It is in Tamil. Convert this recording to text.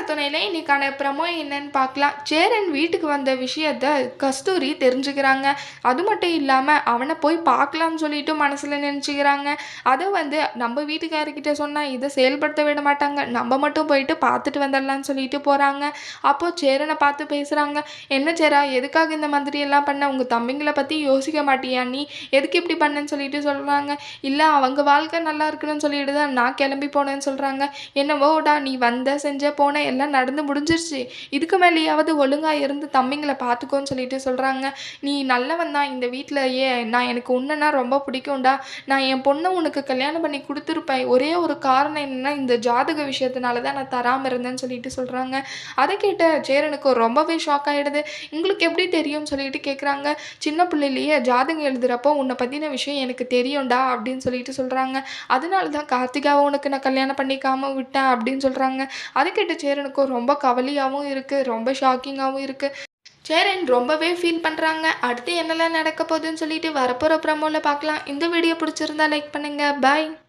துணையில இன்னைக்கான ப்ரமோ என்னன்னு பார்க்கலாம். சேரன் வீட்டுக்கு வந்த விஷயத்த கஸ்தூரி தெரிஞ்சுக்கிறாங்க. அது மட்டும் இல்லாம அவனை போய் பார்க்கலாம்னு சொல்லிட்டு மனசுல நினைச்சுக்கிறாங்க. அதை நம்ம வீட்டுக்காரர்கிட்ட சொன்னா இதை செயல்படுத்த விட மாட்டாங்க. நம்ம மட்டும் போயிட்டு பார்த்துட்டு வந்துடலாம்னு சொல்லிட்டு போறாங்க. அப்போ சேரனை பார்த்து பேசுறாங்க. என்ன சேரா, எதுக்காக இந்த மாதிரி எல்லாம் பண்ண? உங்க தம்பிங்களை பத்தி யோசிக்க மாட்டியா நீ? எதுக்கு இப்படி பண்ணன்னு சொல்லிட்டு சொல்றாங்க. இல்ல, அவங்க வாழ்க்கை நல்லா இருக்கணும்னு சொல்லிட்டு தான் நான் கிளம்பி போனேன்னு சொல்றாங்க. என்னவோடா, நீ வந்த செஞ்ச போன எல்லாம் நடந்து முடிஞ்சிருச்சு. இதுக்கு மேலேயாவது ஒழுங்கா இருந்து தம்பிங்களை பார்த்துக்கோன்னு சொல்லிட்டு சொல்றாங்க. நீ நல்லவன் தான். இந்த வீட்டிலயே எனக்கு உன்னைனா ரொம்ப பிடிக்கும்டா. நான் என் பொண்ணை உனக்கு கல்யாணம் பண்ணி கொடுத்துருப்பேன். ஒரே ஒரு காரணம் என்னன்னா, இந்த ஜாதக விஷயத்தினால தான் நான் தராமல் இருந்தேன்னு சொல்லிட்டு சொல்றாங்க. அதை கேட்ட சேரனுக்கு ரொம்பவே ஷாக் ஆயிடுது. உங்களுக்கு எப்படி தெரியும்னு சொல்லிட்டு கேட்குறாங்க. சின்ன பிள்ளையிலேயே ஜாதகம் எழுதுறப்போ உன்னை பற்றின விஷயம் எனக்கு தெரியும்டா அப்படின்னு சொல்லிட்டு சொல்கிறாங்க. அதனால தான் கார்த்திகாவை உனக்கு நான் கல்யாணம் பண்ணிக்காமல் விட்டேன் அப்படின்னு சொல்கிறாங்க. அதை கேட்ட சேரனுக்கும் ரொம்ப கவலையாகவும் இருக்குது, ரொம்ப ஷாக்கிங்காகவும் இருக்குது. சேரன் ரொம்பவே ஃபீல் பண்ணுறாங்க. அடுத்து என்னெல்லாம் நடக்க போகுதுன்னு சொல்லிட்டு வரப்போகிற ப்ரமோவில் பார்க்கலாம். இந்த வீடியோ பிடிச்சிருந்தா லைக் பண்ணுங்கள். பாய்.